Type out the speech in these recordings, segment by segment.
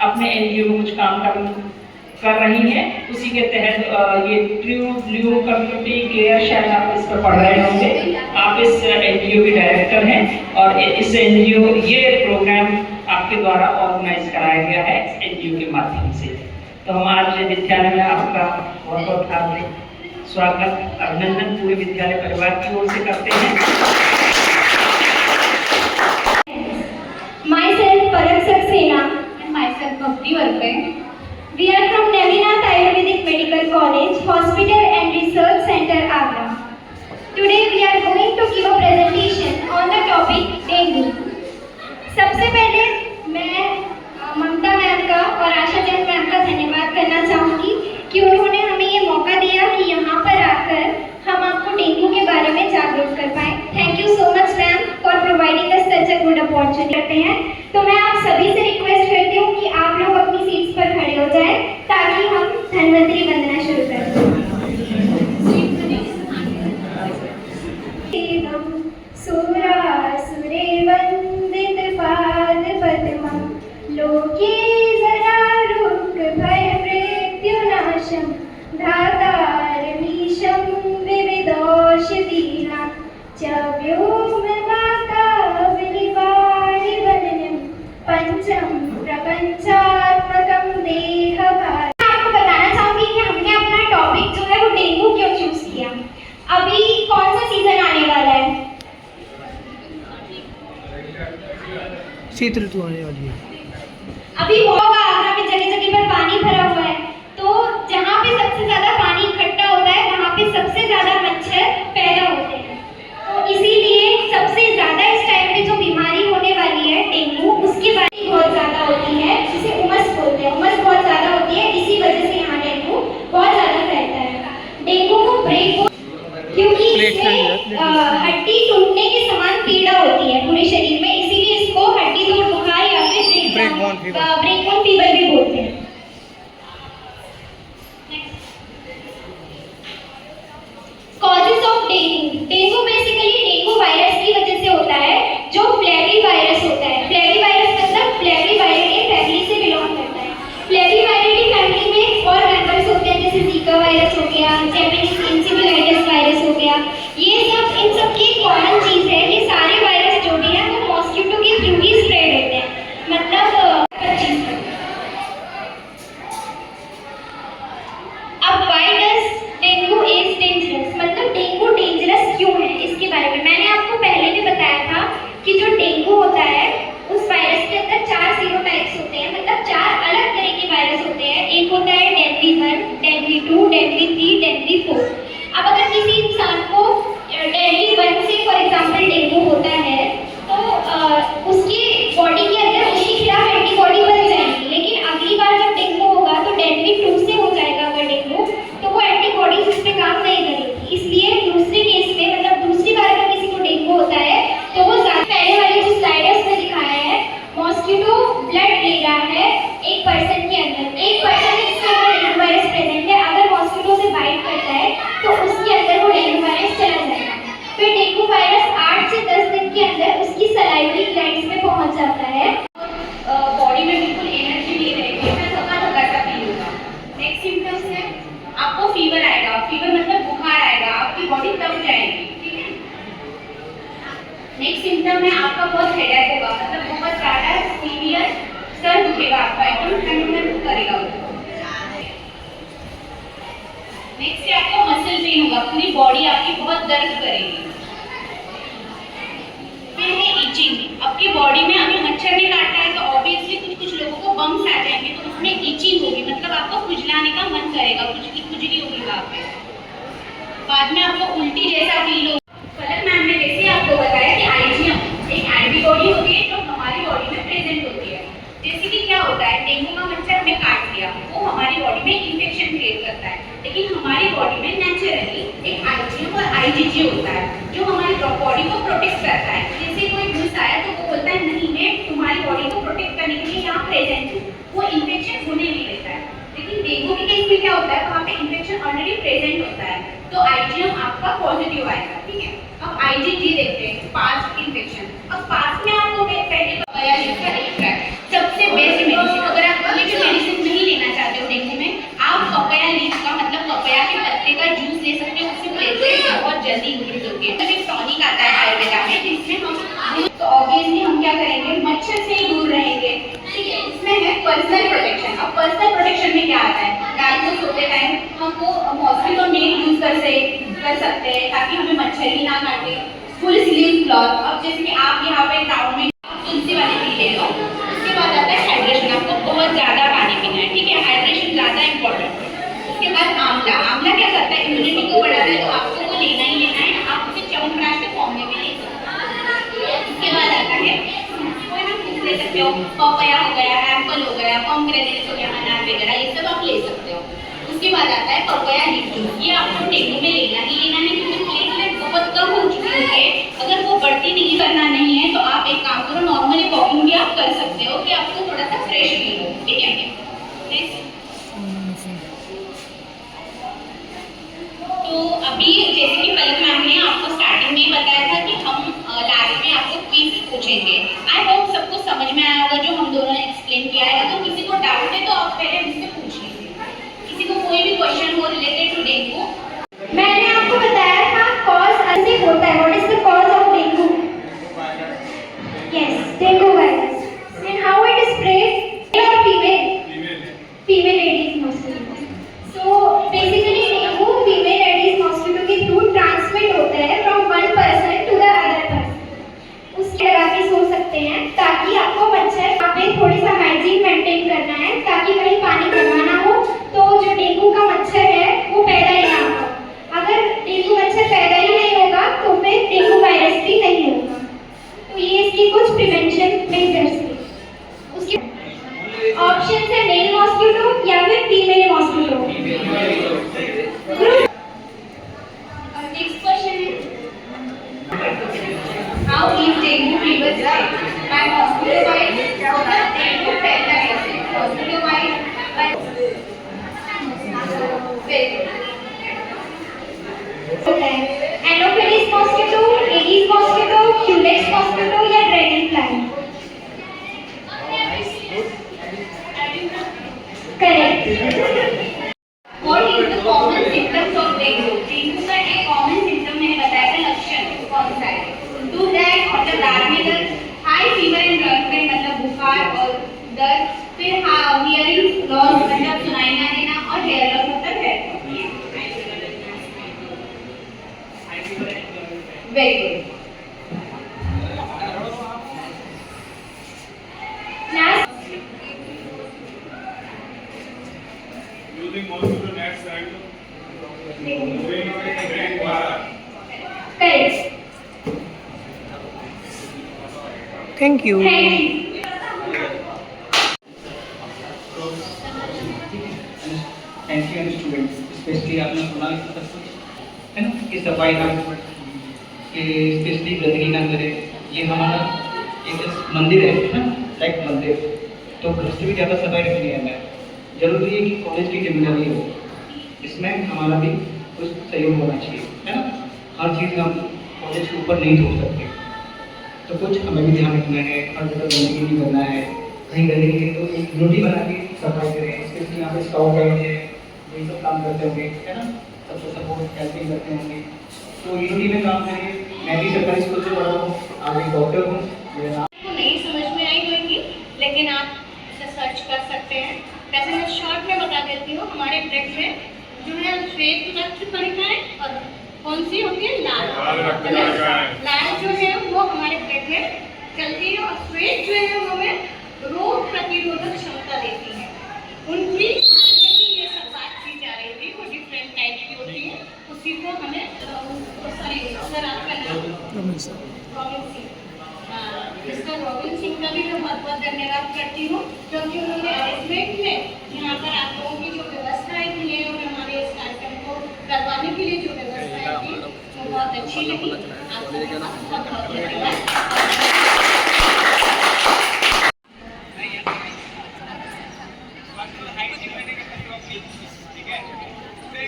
अपने एनजीओ में कुछ काम कर रही हैं। उसी के तहत ये ट्रू ब्लू कम्युनिटी केयर, शायद आप इस पर पढ़ रहे होंगे। आप इस एनजीओ के डायरेक्टर हैं और इस एनजीओ ये प्रोग्राम आपके द्वारा ऑर्गेनाइज कराया गया है एनजीओ के माध्यम से। तो हम आज विद्यालय में आपका बहुत बहुत हार्दिक स्वागत, अभिनंदन पूरे विद्यालय परिवार की ओर से करते हैं। Myself Parak Saxena and myself Bhakti Varpe. We are from Navinath Ayurvedic Medical College, Hospital and Research Center, Agra. Today we are going to give a presentation on the topic dengue. सबसे पहले मैं ममता ma'am का और आशा Jain ma'am का धन्यवाद करना चाहूँगी कि उन्होंने हमें ये मौका दिया कि यहाँ पर आकर हम आपको डेंगू के बारे में जागरूक कर पाएँ। Thank you so much ma'am for providing us such a good opportunity करते हैं। तो मैं आप सभी से रिक्वेस्ट करती हूँ कि आप लोग अपनी सीट्स पर खड़े हो जाएं ताकि हम धन्वंतरी वंदना शुरू करें। सुरासुरे वंदित पाद पद्मं लोके जरारुक भय मृत्युनाशं धातारमीशं विविधौषधीनां च व्योमवातावलिवारिवलनं पंचम प्रपंचात्मकं देहभार। आपको बताना चाहूंगी कि हमने अपना टॉपिक जो है वो डेंगू क्यों चूज किया। अभी कौन सा सीजन आने वाला है? शीत ऋतु आने वाली है। अभी होगा आगरा में जगह जगह पर पानी भरा हुआ है, तो जहाँ पे सबसे ज्यादा पानी इकट्ठा होता है वहाँ पे सबसे ज्यादा मच्छर पैदा होते हैं। तो इसीलिए सबसे ज्यादा इस टाइम पे जो बीमारी होने वाली है डेंगू, उसकी बारी बहुत ज्यादा होती है, जिसे उमस बोलते हैं। उमस बहुत ज्यादा होती है, इसी वजह से यहाँ डेंगू बहुत ज्यादा फैलता है। डेंगू को ब्रेक क्योंकि इसमें हड्डी टूटने के समान पीड़ा होती है पूरे शरीर में, इसीलिए इसको हड्डी तोड़ बुखार या फिर ब्रेक बोन फीवर भी बोलते हैं। Causes of dengue. Dengue basically dengue virus की वजह से होता है, जो फ्लैवी वायरस होता है। फ्लैवी वायरस मतलब फ्लैवीवायरिडे फैमिली से बिलोंग करता है। फ्लैवीवायरिडे फैमिली में और मेंबर्स होते हैं, जैसे जीका वायरस हो गया, जैपनीज इंसेफेलाइटिस वायरस हो गया। ये सब इन सब की कॉमन चीज है। ये सारे वायरस जो भी है वो मॉस्किटो के थ्रू ही स्प्रेड होते हैं। मतलब अब why does dengue is dangerous, मतलब डेंगू डेंजरस क्यों है, इसके बारे में मैंने आपको पहले भी बताया था कि जो डेंगू होता है उस वायरस के अंदर 4 सीरोटाइप्स होते हैं, मतलब 4 अलग तरह के वायरस होते हैं। एक होता है डेंगी 1, डेंगी 2, डेंगी 3, डेंगी 4। अब अगर किसी इंसान को डेंगी 1 से फॉर एग्जांपल डेंगू होता है तो उसकी बॉडी के अंदर उसके खिलाफ एंटीबॉडी बन जाएगी, लेकिन अगली बार जब डेंगू होगा तो डेंगी 2 से हो जाएगा अगर डेंगू, तो वो एंटीबॉडीज उस पर काम नहीं करेगी। इसलिए दूसरे केस में, मतलब दूसरी बार अगर किसी को डेंगू होता है तो वो पहले वाली जो स्लाइडर्स में दिखाया है, मॉस्किटो ब्लड ले रहा है एक पर्सन के अंदर, एक पर्सन जिसके अंदर डेंगू वायरस प्रेजेंट है, अगर मॉस्किटो से बाइट करता है तो उसके अंदर वो डेंगू वायरस चला जाएगा। फिर डेंगू वायरस 8 से 10 दिन के अंदर उसकी सलाइवरी ग्लैंड्स में पहुंच जाता है। बॉडी में बिल्कुल एनर्जी नहीं रहेगी, थका थका सा फील होगा। नेक्स्ट सिम्टम्स है आपको फीवर आएगा, फीवर मतलब बुखार आएगा, आपकी बॉडी तब जाएगी, ठीक है। नेक्स्ट सिम्टम है आपका बहुत हेडेक होगा, मतलब बहुत ज़्यादा सीवियर सर दुखेगा आपका, एकदम ठंड करेगा। नेक्स्ट है आपको मसल पेन होगा, पूरी बॉडी आपकी बहुत दर्द करेगी। फिर है इचिंग, आपकी बॉडी में अभी मच्छर ने काटा है तो ऑब्वियसली कुछ लोगों को बम्स आ जाएंगे, तो उसमें इचिंग होगी, मतलब आपको खुजलाने का मन करेगा, खुजली होगी वहाँ पे। बाद में आपको उल्टी जैसा फील होगा। फलक मैम ने जैसे आपको बताया कि आईजीएम एक एंटीबॉडी होती है जो हमारी बॉडी में प्रेजेंट होती है। जैसे कि क्या होता है, डेंगू का मच्छर हमें काट लिया, वो हमारी बॉडी में इन्फेक्शन क्रिएट करता है, लेकिन हमारी बॉडी में नेचुरली एक आईजीएम और आईजीजी होता है जो हमारी बॉडी को प्रोटेक्ट करता है। जैसे कोई घुस आया तो वो बोलता है नहीं, मैं तुम्हारी बॉडी को प्रोटेक्ट करने के लिए यहाँ प्रेजेंट हूँ, वो इन्फेक्शन होने नहीं देता है। लेकिन डेंगू के केस में क्या होता है, वहाँ पे इन्फेक्शन ऑलरेडी प्रेजेंट होता है, तो आईजीएम आपका पॉजिटिव आएगा, ठीक है। अब आईजीजी देखते हैं, पास्ट इन्फेक्शन। अब पास्ट में आपको पहले बताया जिसका सबसे बेस्ट मेडिसिन, अगर आप सोते टाइम हम वो मॉस्किटो नेट यूज कर सकते हैं ताकि हमें मच्छर ही ना काटे। फुल स्लीव क्लॉथ, अब जैसे कि आप यहाँ पे ग्राउंड में तुलसी वाली पी ले लो। उसके बाद आता है हाइड्रेशन, आपको बहुत ज़्यादा पानी पीना है, ठीक है, हाइड्रेशन ज़्यादा इंपॉर्टेंट है। उसके बाद आंवला, आंवला क्या करता है, इम्यूनिटी को बढ़ाता है, तो आपको वो लेना ही लेना है, आप उसे च्यवनप्राश के फॉर्म में भी ले सकते हो। उसके बाद आता है कोई भी फ्रूट ले सकते हो, पपाया हो गया, एप्पल हो गया, पोमेग्रेनेट हो गया, अनार वगैरह, ये सब आप ले सकते हो। उसके बाद आता है पपाया लीफ जूस, ये आपको डेंगू में लेना ही लेना है क्योंकि प्लेटलेट बहुत कम हो चुकी है। अगर वो बढ़ती नहीं करना नहीं है तो आप एक काम करो, नॉर्मली वॉकिंग भी आप कर सकते हो कि आपको थोड़ा सा फ्रेश फील हो, ठीक है। तो अभी जैसे कि पलक मैम ने आपको स्टार्टिंग में बताया था कि हम लास्ट में आपको क्विज पूछेंगे। आई होप सबको समझ में आया होगा जो हम दोनों ने एक्सप्लेन किया है। अगर किसी को डाउट है तो आप पहले मुझसे पूछ लीजिए, किसी को कोई भी क्वेश्चन हो रिलेटेड टू डेंगू। मैंने आपको बताया था कॉज ऐसे होता है, what is the cause of dengue? Yes, dengue virus. And how it is spread, male और female? Female Aedes mosquito. So basically dengue female Aedes mosquito के थ्रू ट्रांसमिट होता है from one person to the other person. उसके लगा के सो सकते हैं ताकि आपको मच्छर, यहाँ पे थोड़ी सा हाइजीन मेंटेन करना है ताकि कहीं पानी जमा ना हो, तो जो डेंगू का मच्छर है वो पैदा ही ना हो। अगर डेंगू मच्छर पैदा ही नहीं होगा तो फिर डेंगू वायरस भी नहीं होगा। तो ये इसकी कुछ प्रिवेंशन मेजर्स हैं। उसके ऑप्शन है मेल मॉस्किटो या फिर फीमेल मॉस्किटो। नेक्स्ट क्वेश्चन है, how is dengue fever spread? By mosquito bite और डेंगू फैलता कैसे? Mosquito bite by Anopheles mosquito, Aedes mosquito, Culex mosquito या dragonfly? Correct. What is the common symptoms of dengue? Dengue का एक common symptom मैंने बताया था, लक्षण कौन सा है? टू दैट मतलब दांत में दर्द, हाई फीवर एंड रन मतलब बुखार और दर्द, फिर हियरिंग लॉस मतलब सुनाई ना देना, और हेयर लॉस मतलब hair loss. Very good. Using mosquito nets and correct. Thank you. Thank you. Thank you students, specially आपने सुना सब कुछ है ना कि सफाई ना कि स्पेशली गंदगी ना करे। ये हमारा एक मंदिर है ना, लाइक मंदिर, तो घर से भी ज़्यादा सफाई रखनी है हमें। जरूरी है कि कॉलेज की जिम्मेदारी हो, इसमें हमारा भी कुछ सहयोग होना चाहिए, है ना। हर चीज़ हम कॉलेज के ऊपर नहीं छोड़ सकते, तो कुछ हमें भी ध्यान रखना है, हर जगह गंदगी नहीं करना है। कहीं गंदगी है तो एक यूनिटी बना के सफाई करें। स्पेशली यहाँ पे स्काउट गाइड है, यही सब काम करते होंगे, है ना, सबको सपोर्ट हेल्पिंग करते होंगे, तो यूनिटी में काम करिए। मैं भी सरकारी स्कूल से पढ़ा हूँ, आप एक डॉक्टर हूँ, मेरा नाम आपको नहीं समझ में आई होगी लेकिन आप इसे सर्च कर सकते हैं। वैसे मैं शॉर्ट में बता देती हूँ, हमारे ब्रेक में जो है श्वेत रक्त कणिकाएं और कौन सी होती है, लाल जो है वो हमारे ब्रेक में चलती है, और श्वेत जो है वो हमें रोग प्रतिरोधक क्षमता देती है। उनकी ये सब बात की जा रही थी, वो डिफरेंट टाइप की होती है, उसी को हमें सॉरी सर आपका नाम robin Singh. Mister robin Singh का भी मैं बहुत बहुत धन्यवाद करती हूँ क्योंकि उन्होंने अरेंजमेंट में यहाँ पर आप लोगों की जो व्यवस्थाएं की है और हमारे इस कार्यक्रम को करवाने के लिए जो व्यवस्थाएं की वो बहुत अच्छी लगी। आपका बहुत बहुत धन्यवाद।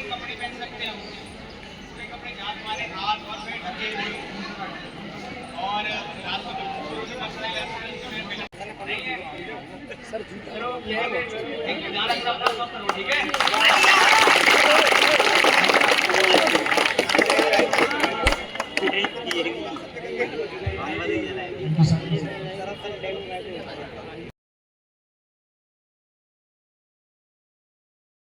कपड़े पहन सकते हैं, पूरे कपड़े जहाँ हमारे हाथ और पेट ढके हुए, और रात को जो मछली है सर, ध्यान रखना, ठीक है।